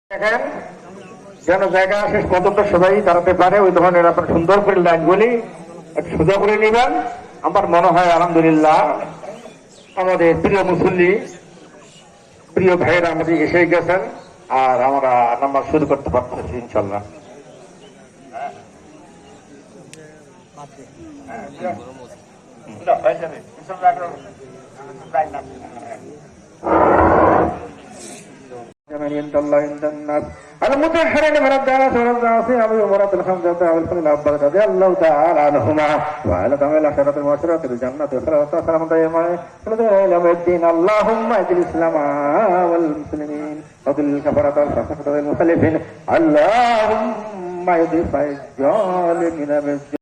দেখেন যেন জায়গা শেষ পর্যন্ত সবাই দাঁড়াতে পারে, ওই ধরনের আপনার সুন্দর করে লাইনগুলি একটু সোজা করে নেবেন। আমার মনে হয় আলহামদুলিল্লাহ আমাদের প্রিয় মুসল্লি, প্রিয় ভাইয়েরা আমাদের এসে গেছেন, আর আমরা নামাজ শুরু করতে পারতেছি ইনশাল্লাহ। المتحرين من الدارات والعاصين أبي مراد الحمد والفن الأبد رضي الله تعالى عنهما وعلى تمام الآخرة المبشرة بالجنة والصلاة والسلام دائما إلى الدين. اللهم اجعل الإسلام والمسلمين وذل الكفرة والفسقة والمخالفين. اللهم اجعل الظالمين